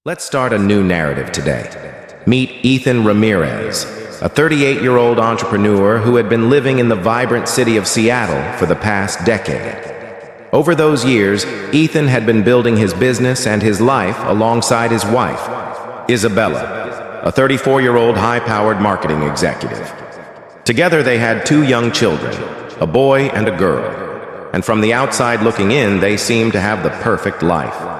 Let's start a new narrative today. Meet Ethan Ramirez, a 38-year-old entrepreneur who had been living in the vibrant city of Seattle for the past decade. Over those years, Ethan had been building his business and his life alongside his wife, Isabella, a 34-year-old high-powered marketing executive. Together they had two young children, a boy and a girl, and from the outside looking in, they seemed to have the perfect life.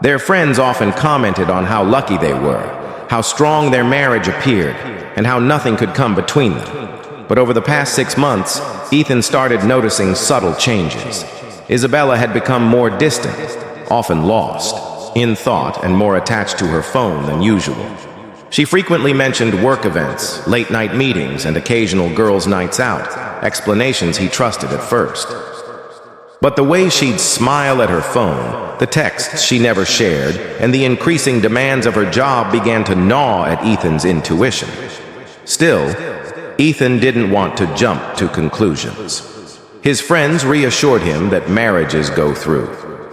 Their friends often commented on how lucky they were, how strong their marriage appeared, and how nothing could come between them. But over the past 6 months, Ethan started noticing subtle changes. Isabella had become more distant, often lost, in thought and more attached to her phone than usual. She frequently mentioned work events, late-night meetings, and occasional girls' nights out, explanations he trusted at first. But the way she'd smile at her phone, the texts she never shared, and the increasing demands of her job began to gnaw at Ethan's intuition. Still, Ethan didn't want to jump to conclusions. His friends reassured him that marriages go through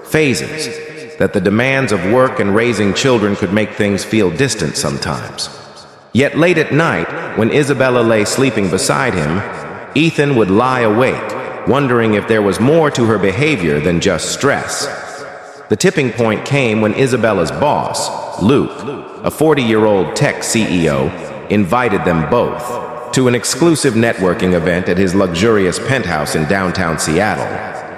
phases, that the demands of work and raising children could make things feel distant sometimes. Yet late at night, when Isabella lay sleeping beside him, Ethan would lie awake, wondering if there was more to her behavior than just stress. The tipping point came when Isabella's boss, Luke, a 40-year-old tech CEO, invited them both to an exclusive networking event at his luxurious penthouse in downtown Seattle.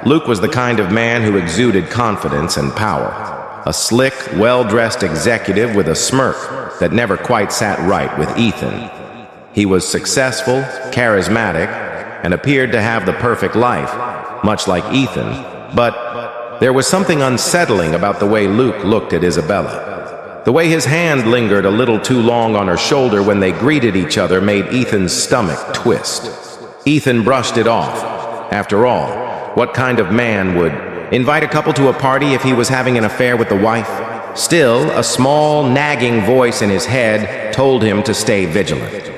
Luke was the kind of man who exuded confidence and power, a slick, well-dressed executive with a smirk that never quite sat right with Ethan. He was successful, charismatic, and appeared to have the perfect life, much like Ethan, but there was something unsettling about the way Luke looked at Isabella. The way his hand lingered a little too long on her shoulder when they greeted each other made Ethan's stomach twist. Ethan brushed it off. After all, what kind of man would invite a couple to a party if he was having an affair with the wife? Still, a small, nagging voice in his head told him to stay vigilant.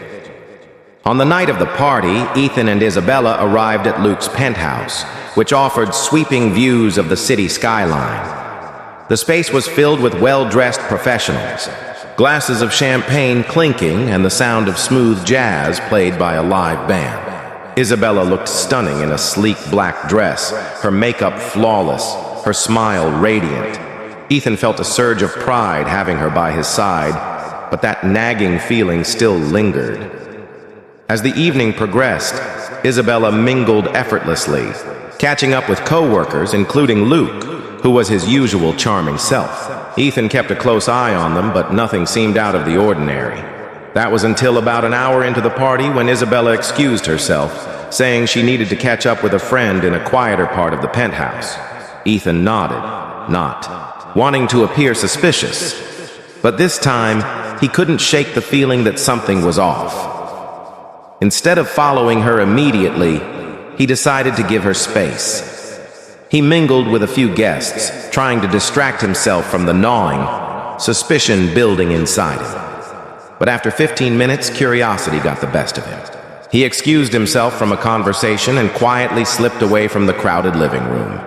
On the night of the party, Ethan and Isabella arrived at Luke's penthouse, which offered sweeping views of the city skyline. The space was filled with well-dressed professionals, glasses of champagne clinking and the sound of smooth jazz played by a live band. Isabella looked stunning in a sleek black dress, her makeup flawless, her smile radiant. Ethan felt a surge of pride having her by his side, but that nagging feeling still lingered. As the evening progressed, Isabella mingled effortlessly, catching up with co-workers, including Luke, who was his usual charming self. Ethan kept a close eye on them, but nothing seemed out of the ordinary. That was until about an hour into the party when Isabella excused herself, saying she needed to catch up with a friend in a quieter part of the penthouse. Ethan nodded, not wanting to appear suspicious. But this time, he couldn't shake the feeling that something was off. Instead of following her immediately, he decided to give her space. He mingled with a few guests, trying to distract himself from the gnawing, suspicion building inside him. But after 15 minutes, curiosity got the best of him. He excused himself from a conversation and quietly slipped away from the crowded living room.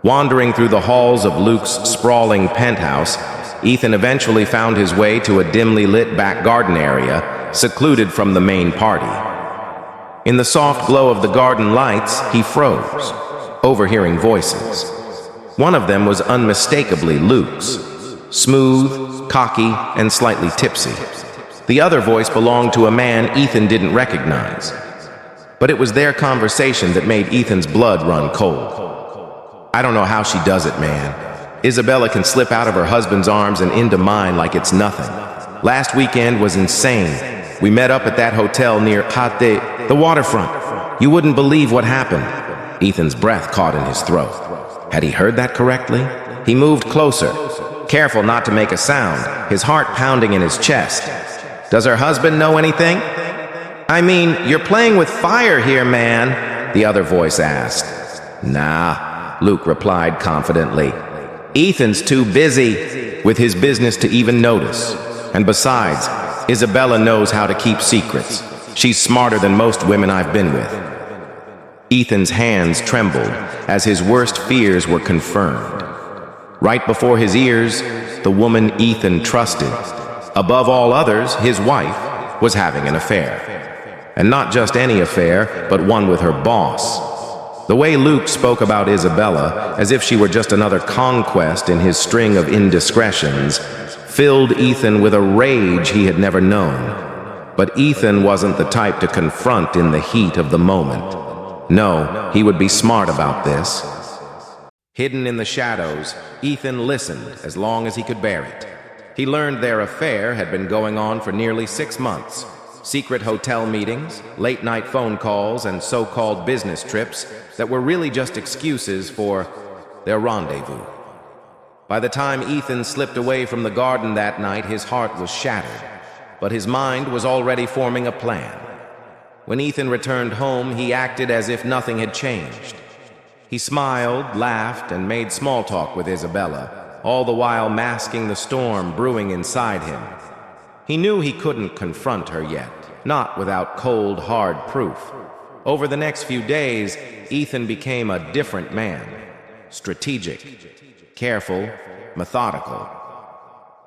Wandering through the halls of Luke's sprawling penthouse, Ethan eventually found his way to a dimly lit back garden area, secluded from the main party. In the soft glow of the garden lights, he froze, overhearing voices. One of them was unmistakably Luke's, smooth, cocky, and slightly tipsy. The other voice belonged to a man Ethan didn't recognize. But it was their conversation that made Ethan's blood run cold. "I don't know how she does it, man. Isabella can slip out of her husband's arms and into mine like it's nothing. Last weekend was insane. We met up at that hotel near the waterfront. You wouldn't believe what happened." Ethan's breath caught in his throat. Had he heard that correctly? He moved closer, careful not to make a sound, his heart pounding in his chest. "Does her husband know anything?" "I mean, you're playing with fire here, man," the other voice asked. "Nah," Luke replied confidently. "Ethan's too busy with his business to even notice. And besides, Isabella knows how to keep secrets. She's smarter than most women I've been with." Ethan's hands trembled as his worst fears were confirmed. Right before his ears, the woman Ethan trusted. Above all others, his wife was having an affair. And not just any affair, but one with her boss. The way Luke spoke about Isabella, as if she were just another conquest in his string of indiscretions, filled Ethan with a rage he had never known. But Ethan wasn't the type to confront in the heat of the moment. No, he would be smart about this. Hidden in the shadows, Ethan listened as long as he could bear it. He learned their affair had been going on for nearly 6 months. Secret hotel meetings, late-night phone calls, and so-called business trips that were really just excuses for their rendezvous. By the time Ethan slipped away from the garden that night, his heart was shattered, but his mind was already forming a plan. When Ethan returned home, he acted as if nothing had changed. He smiled, laughed, and made small talk with Isabella, all the while masking the storm brewing inside him. He knew he couldn't confront her yet, not without cold, hard proof. Over the next few days, Ethan became a different man. Strategic, careful, methodical.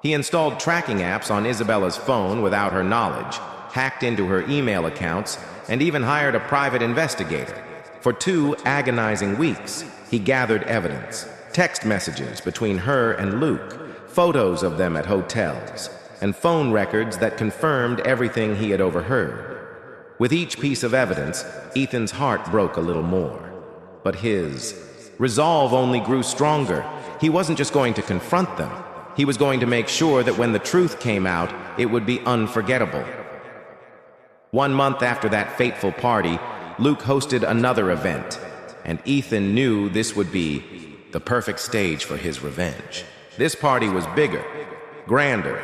He installed tracking apps on Isabella's phone without her knowledge, hacked into her email accounts, and even hired a private investigator. For 2 agonizing weeks, he gathered evidence, text messages between her and Luke, photos of them at hotels, and phone records that confirmed everything he had overheard. With each piece of evidence, Ethan's heart broke a little more. But his resolve only grew stronger. He wasn't just going to confront them. He was going to make sure that when the truth came out, it would be unforgettable. 1 month after that fateful party, Luke hosted another event, and Ethan knew this would be the perfect stage for his revenge. This party was bigger, grander,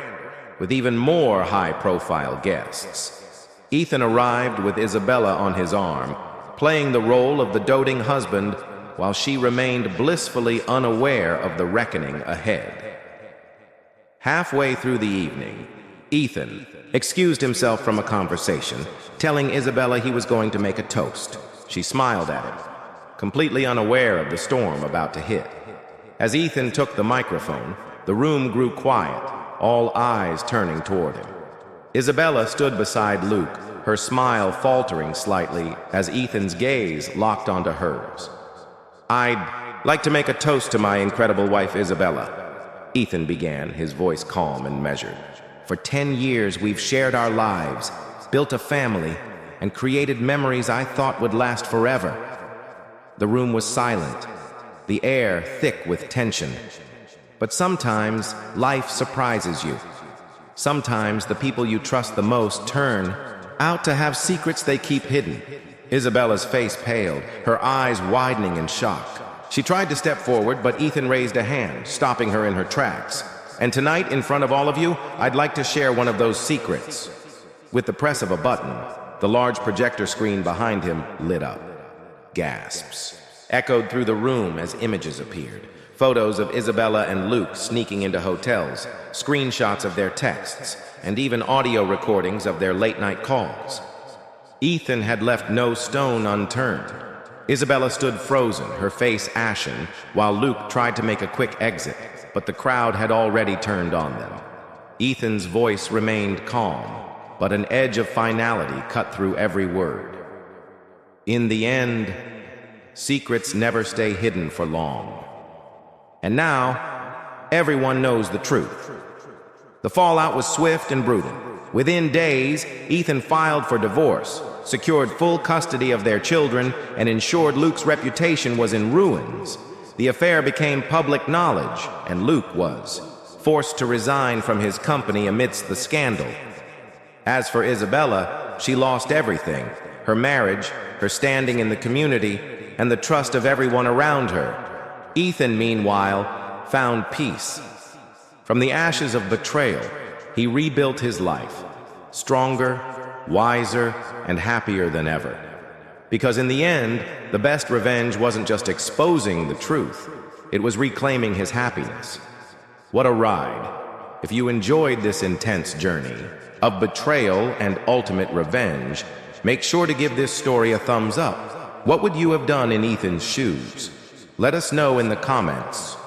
with even more high-profile guests. Ethan arrived with Isabella on his arm, playing the role of the doting husband while she remained blissfully unaware of the reckoning ahead. Halfway through the evening, Ethan excused himself from a conversation, telling Isabella he was going to make a toast. She smiled at him, completely unaware of the storm about to hit. As Ethan took the microphone, the room grew quiet, all eyes turning toward him. Isabella stood beside Luke, her smile faltering slightly as Ethan's gaze locked onto hers. "I'd like to make a toast to my incredible wife, Isabella," Ethan began, his voice calm and measured. "For 10 years, we've shared our lives, built a family, and created memories I thought would last forever." The room was silent, the air thick with tension. But sometimes life surprises you. Sometimes the people you trust the most turn out to have secrets they keep hidden. Isabella's face paled, her eyes widening in shock. She tried to step forward, but Ethan raised a hand, stopping her in her tracks. "And tonight, in front of all of you, I'd like to share one of those secrets." With the press of a button, the large projector screen behind him lit up. Gasps echoed through the room as images appeared. Photos of Isabella and Luke sneaking into hotels, screenshots of their texts, and even audio recordings of their late-night calls. Ethan had left no stone unturned. Isabella stood frozen, her face ashen, while Luke tried to make a quick exit, but the crowd had already turned on them. Ethan's voice remained calm, but an edge of finality cut through every word. In the end, secrets never stay hidden for long. And now, everyone knows the truth. The fallout was swift and brutal. Within days, Ethan filed for divorce, secured full custody of their children, and ensured Luke's reputation was in ruins. The affair became public knowledge, and Luke was forced to resign from his company amidst the scandal. As for Isabella, she lost everything: her marriage, her standing in the community, and the trust of everyone around her. Ethan, meanwhile, found peace. From the ashes of betrayal, he rebuilt his life, stronger, wiser, and happier than ever. Because in the end, the best revenge wasn't just exposing the truth, it was reclaiming his happiness. What a ride. If you enjoyed this intense journey of betrayal and ultimate revenge, make sure to give this story a thumbs up. What would you have done in Ethan's shoes? Let us know in the comments.